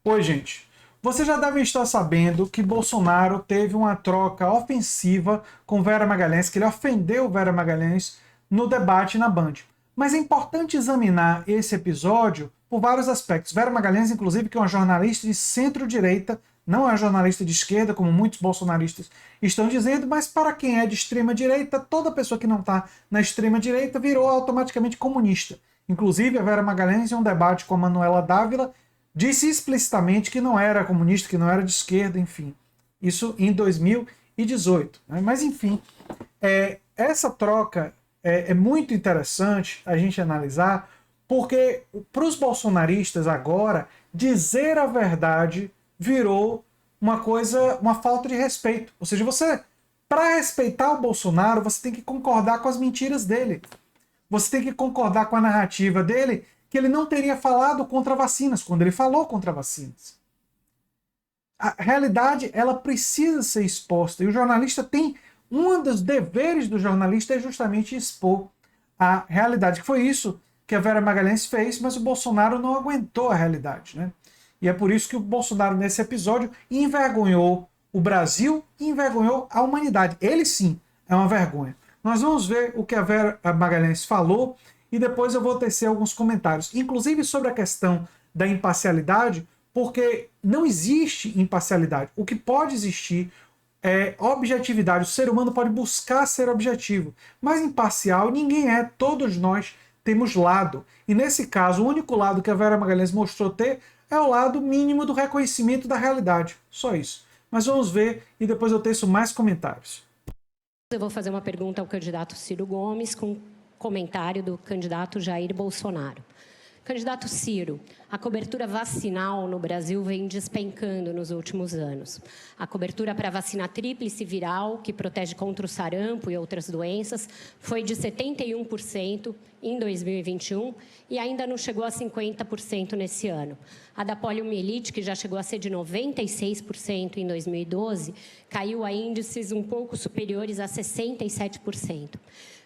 Oi, gente. Vocês já devem estar sabendo que Bolsonaro teve uma troca ofensiva com Vera Magalhães, que ele ofendeu Vera Magalhães no debate na Band. Mas é importante examinar esse episódio por vários aspectos. Vera Magalhães, inclusive, que é uma jornalista de centro-direita, não é uma jornalista de esquerda, como muitos bolsonaristas estão dizendo, mas para quem é de extrema-direita, toda pessoa que não está na extrema-direita virou automaticamente comunista. Inclusive, a Vera Magalhães, em um debate com a Manuela Dávila, disse explicitamente que não era comunista, que não era de esquerda, enfim. Isso em 2018. Né? Mas, enfim, essa troca é muito interessante a gente analisar, porque para os bolsonaristas agora, dizer a verdade virou uma falta de respeito. Ou seja, para respeitar o Bolsonaro, você tem que concordar com as mentiras dele. Você tem que concordar com a narrativa dele, que ele não teria falado contra vacinas, quando ele falou contra vacinas. A realidade, ela precisa ser exposta, e o jornalista tem... Um dos deveres do jornalista é justamente expor a realidade, que foi isso que a Vera Magalhães fez, mas o Bolsonaro não aguentou a realidade, né? E é por isso que o Bolsonaro, nesse episódio, envergonhou o Brasil e envergonhou a humanidade. Ele sim é uma vergonha. Nós vamos ver o que a Vera Magalhães falou e depois eu vou tecer alguns comentários, inclusive sobre a questão da imparcialidade, porque não existe imparcialidade. O que pode existir é objetividade. O ser humano pode buscar ser objetivo, mas imparcial ninguém é. Todos nós temos lado. E nesse caso, o único lado que a Vera Magalhães mostrou ter é o lado mínimo do reconhecimento da realidade. Só isso. Mas vamos ver e depois eu teço mais comentários. Eu vou fazer uma pergunta ao candidato Ciro Gomes com comentário do candidato Jair Bolsonaro. Candidato Ciro, a cobertura vacinal no Brasil vem despencando nos últimos anos. A cobertura para a vacina tríplice viral, que protege contra o sarampo e outras doenças, foi de 71% em 2021 e ainda não chegou a 50% nesse ano. A da poliomielite, que já chegou a ser de 96% em 2012, caiu a índices um pouco superiores a 67%.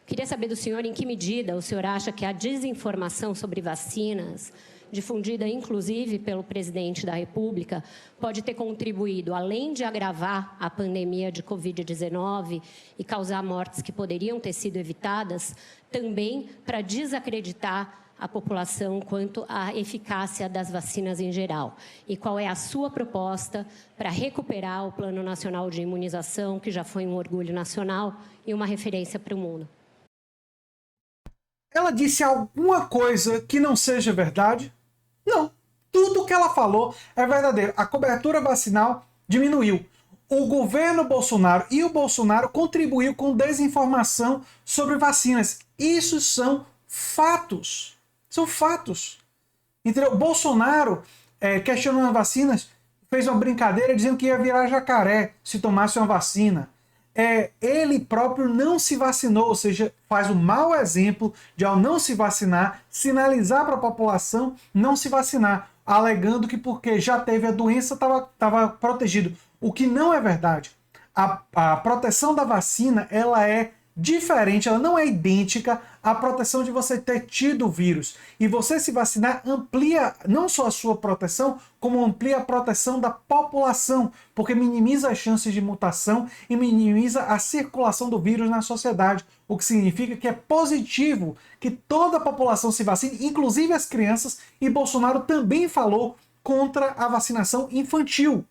Queria saber do senhor em que medida o senhor acha que a desinformação sobre vacinas, difundida inclusive pelo presidente da República, pode ter contribuído, além de agravar a pandemia de Covid-19 e causar mortes que poderiam ter sido evitadas, também para desacreditar a população quanto à eficácia das vacinas em geral. E qual é a sua proposta para recuperar o Plano Nacional de Imunização, que já foi um orgulho nacional e uma referência para o mundo? Ela disse alguma coisa que não seja verdade? Não. Tudo que ela falou é verdadeiro. A cobertura vacinal diminuiu. O governo Bolsonaro e o Bolsonaro contribuiu com desinformação sobre vacinas. Isso são fatos. São fatos. Entendeu? Bolsonaro, questionando vacinas, fez uma brincadeira dizendo que ia virar jacaré se tomasse uma vacina. Ele próprio não se vacinou, ou seja, faz um mau exemplo de, ao não se vacinar, sinalizar para a população não se vacinar, alegando que porque já teve a doença estava protegido, o que não é verdade. A proteção da vacina, ela é diferente, ela não é idêntica à proteção de você ter tido o vírus. E você se vacinar amplia não só a sua proteção, como amplia a proteção da população, porque minimiza as chances de mutação e minimiza a circulação do vírus na sociedade, o que significa que é positivo que toda a população se vacine, inclusive as crianças, e Bolsonaro também falou contra a vacinação infantil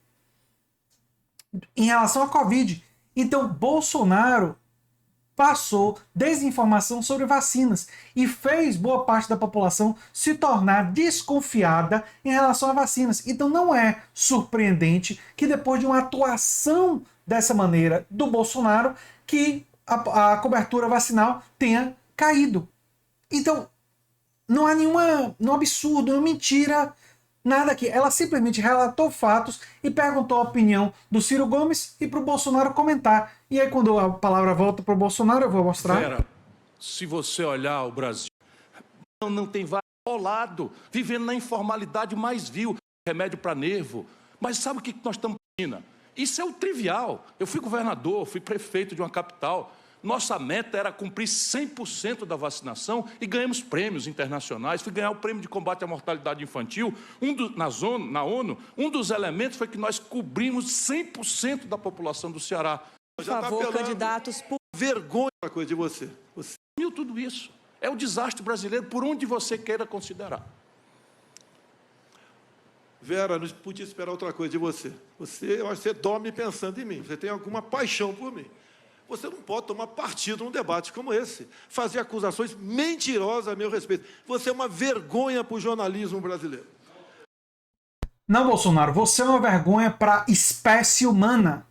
em relação à Covid. Então, Bolsonaro passou desinformação sobre vacinas e fez boa parte da população se tornar desconfiada em relação a vacinas. Então não é surpreendente que depois de uma atuação dessa maneira do Bolsonaro, que a cobertura vacinal tenha caído. Então não há nenhum absurdo, nenhuma mentira, nada aqui. Ela simplesmente relatou fatos e perguntou a opinião do Ciro Gomes e para o Bolsonaro comentar. E aí, quando a palavra volta para o Bolsonaro, eu vou mostrar. Vera, se você olhar o Brasil, não tem vários colado, vivendo na informalidade mais vil, remédio para nervo. Mas sabe o que nós estamos pedindo? Isso é o trivial. Eu fui governador, fui prefeito de uma capital. Nossa meta era cumprir 100% da vacinação e ganhamos prêmios internacionais. Fui ganhar o prêmio de combate à mortalidade infantil. Na ONU, um dos elementos foi que nós cobrimos 100% da população do Ceará. Por favor, candidatos, por vergonha uma coisa de você. Você viu tudo isso? É o desastre brasileiro, por onde você queira considerar. Vera, não podia esperar outra coisa de você. Eu acho que você dorme pensando em mim. Você tem alguma paixão por mim. Você não pode tomar partido num debate como esse. Fazer acusações mentirosas a meu respeito. Você é uma vergonha para o jornalismo brasileiro. Não, Bolsonaro, você é uma vergonha para a espécie humana.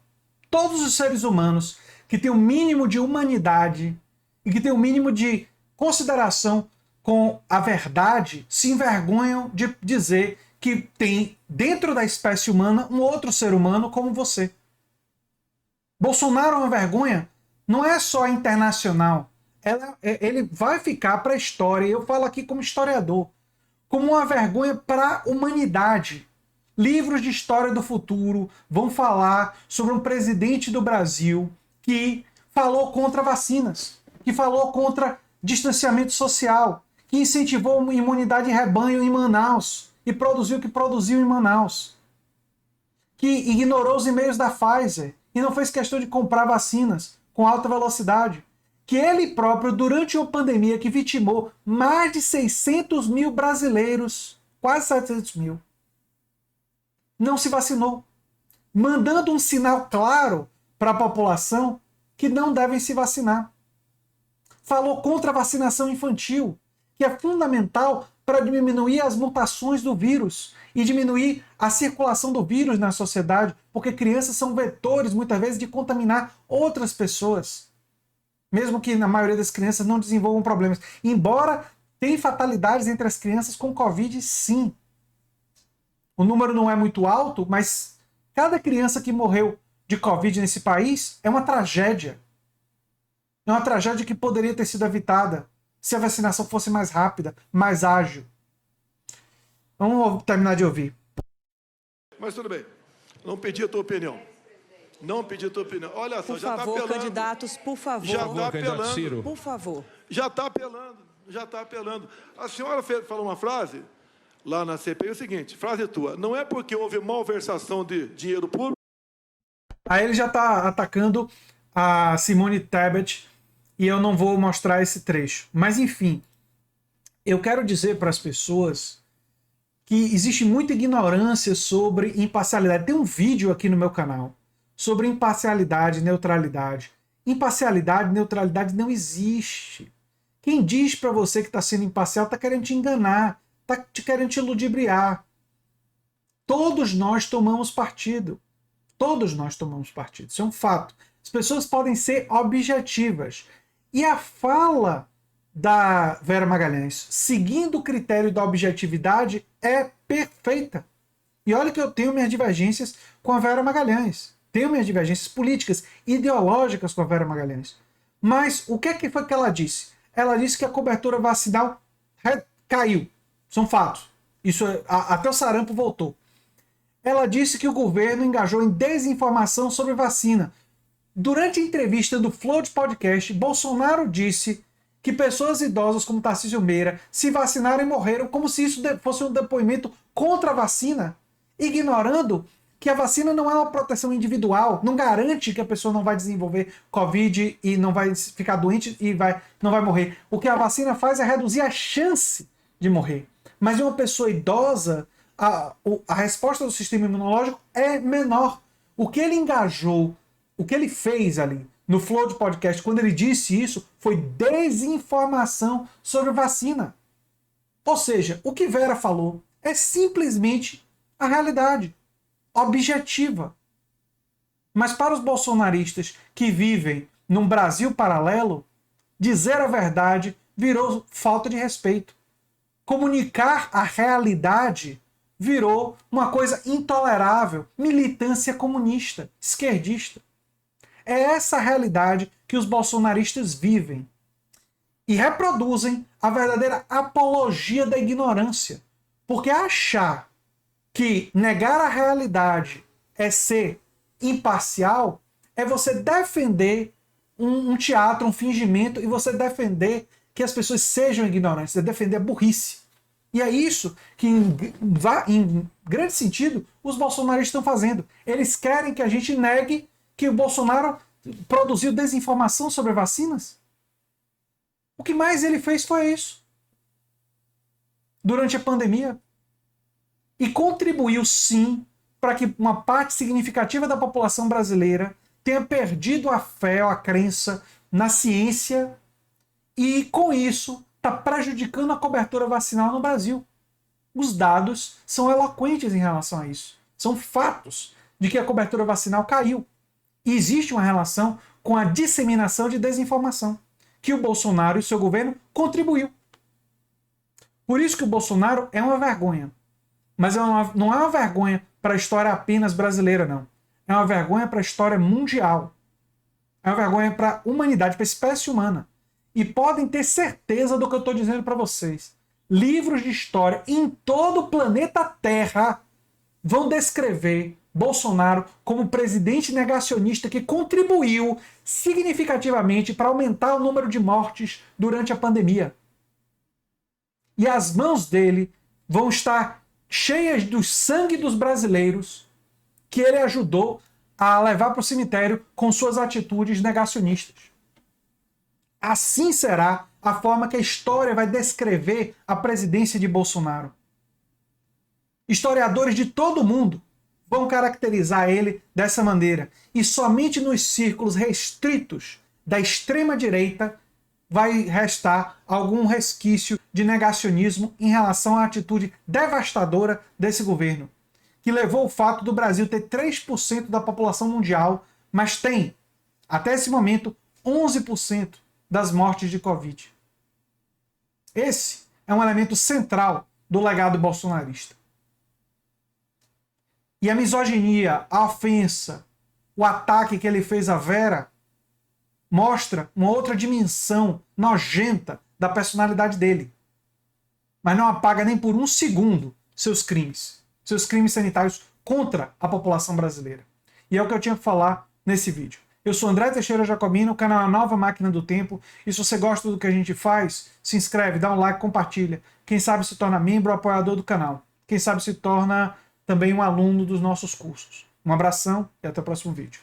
Todos os seres humanos que têm o mínimo de humanidade e que têm o mínimo de consideração com a verdade se envergonham de dizer que tem dentro da espécie humana um outro ser humano como você. Bolsonaro é uma vergonha, não é só internacional. Ele vai ficar para a história, e eu falo aqui como historiador, como uma vergonha para a humanidade. Livros de história do futuro vão falar sobre um presidente do Brasil que falou contra vacinas, que falou contra distanciamento social, que incentivou uma imunidade em rebanho em Manaus e produziu o que produziu em Manaus, que ignorou os e-mails da Pfizer e não fez questão de comprar vacinas com alta velocidade, que ele próprio, durante uma pandemia que vitimou mais de 600 mil brasileiros, quase 700 mil, não se vacinou, mandando um sinal claro para a população que não devem se vacinar. Falou contra a vacinação infantil, que é fundamental para diminuir as mutações do vírus e diminuir a circulação do vírus na sociedade, porque crianças são vetores, muitas vezes, de contaminar outras pessoas. Mesmo que na maioria das crianças não desenvolvam problemas. Embora tenha fatalidades entre as crianças com Covid, sim. O número não é muito alto, mas cada criança que morreu de Covid nesse país é uma tragédia. É uma tragédia que poderia ter sido evitada se a vacinação fosse mais rápida, mais ágil. Vamos terminar de ouvir. Mas tudo bem. Não pedi a tua opinião. Não pedi a tua opinião. Olha só, por já está favor, apelando. candidatos, por favor. Já está apelando. Por favor. Já está apelando. Já está apelando. A senhora falou uma frase lá na CPI, o seguinte, frase tua, não é porque houve malversação de dinheiro público. Aí ele já está atacando a Simone Tebet e eu não vou mostrar esse trecho. Mas enfim, eu quero dizer para as pessoas que existe muita ignorância sobre imparcialidade. Tem um vídeo aqui no meu canal sobre imparcialidade e neutralidade. Imparcialidade e neutralidade não existe. Quem diz para você que está sendo imparcial está querendo te enganar, está querendo te ludibriar. Todos nós tomamos partido. Todos nós tomamos partido. Isso é um fato. As pessoas podem ser objetivas. E a fala da Vera Magalhães, seguindo o critério da objetividade, é perfeita. E olha que eu tenho minhas divergências com a Vera Magalhães. Tenho minhas divergências políticas, ideológicas com a Vera Magalhães. Mas o que foi que ela disse? Ela disse que a cobertura vacinal caiu. São fatos. Isso até o sarampo voltou. Ela disse que o governo engajou em desinformação sobre vacina. Durante a entrevista do Flow Podcast, Bolsonaro disse que pessoas idosas como Tarcísio Meira se vacinaram e morreram, como se isso fosse um depoimento contra a vacina, ignorando que a vacina não é uma proteção individual, não garante que a pessoa não vai desenvolver Covid e não vai ficar doente e não vai morrer. O que a vacina faz é reduzir a chance de morrer. Mas em uma pessoa idosa, a resposta do sistema imunológico é menor. O que ele engajou, o que ele fez ali no Flow de Podcast, quando ele disse isso, foi desinformação sobre vacina. Ou seja, o que Vera falou é simplesmente a realidade objetiva. Mas para os bolsonaristas que vivem num Brasil paralelo, dizer a verdade virou falta de respeito. Comunicar a realidade virou uma coisa intolerável, militância comunista, esquerdista. É essa a realidade que os bolsonaristas vivem e reproduzem a verdadeira apologia da ignorância. Porque achar que negar a realidade é ser imparcial é você defender um teatro, um fingimento, e você defender que as pessoas sejam ignorantes, é defender a burrice. E é isso que, em grande sentido, os bolsonaristas estão fazendo. Eles querem que a gente negue que o Bolsonaro produziu desinformação sobre vacinas. O que mais ele fez foi isso. Durante a pandemia. E contribuiu, sim, para que uma parte significativa da população brasileira tenha perdido a fé ou a crença na ciência e, com isso, está prejudicando a cobertura vacinal no Brasil. Os dados são eloquentes em relação a isso. São fatos de que a cobertura vacinal caiu. E existe uma relação com a disseminação de desinformação, que o Bolsonaro e seu governo contribuiu. Por isso que o Bolsonaro é uma vergonha. Mas não é uma vergonha para a história apenas brasileira, não. É uma vergonha para a história mundial. É uma vergonha para a humanidade, para a espécie humana. E podem ter certeza do que eu estou dizendo para vocês. Livros de história em todo o planeta Terra vão descrever Bolsonaro como presidente negacionista que contribuiu significativamente para aumentar o número de mortes durante a pandemia. E as mãos dele vão estar cheias do sangue dos brasileiros que ele ajudou a levar para o cemitério com suas atitudes negacionistas. Assim será a forma que a história vai descrever a presidência de Bolsonaro. Historiadores de todo o mundo vão caracterizar ele dessa maneira. E somente nos círculos restritos da extrema-direita vai restar algum resquício de negacionismo em relação à atitude devastadora desse governo, que levou o fato do Brasil ter 3% da população mundial, mas tem, até esse momento, 11% das mortes de Covid. Esse é um elemento central do legado bolsonarista. E a misoginia, a ofensa, o ataque que ele fez à Vera mostra uma outra dimensão nojenta da personalidade dele. Mas não apaga nem por um segundo seus crimes sanitários contra a população brasileira. E é o que eu tinha que falar nesse vídeo. Eu sou André Teixeira Jacobino, o canal é a Nova Máquina do Tempo, e se você gosta do que a gente faz, se inscreve, dá um like, compartilha. Quem sabe se torna membro ou apoiador do canal. Quem sabe se torna também um aluno dos nossos cursos. Um abração e até o próximo vídeo.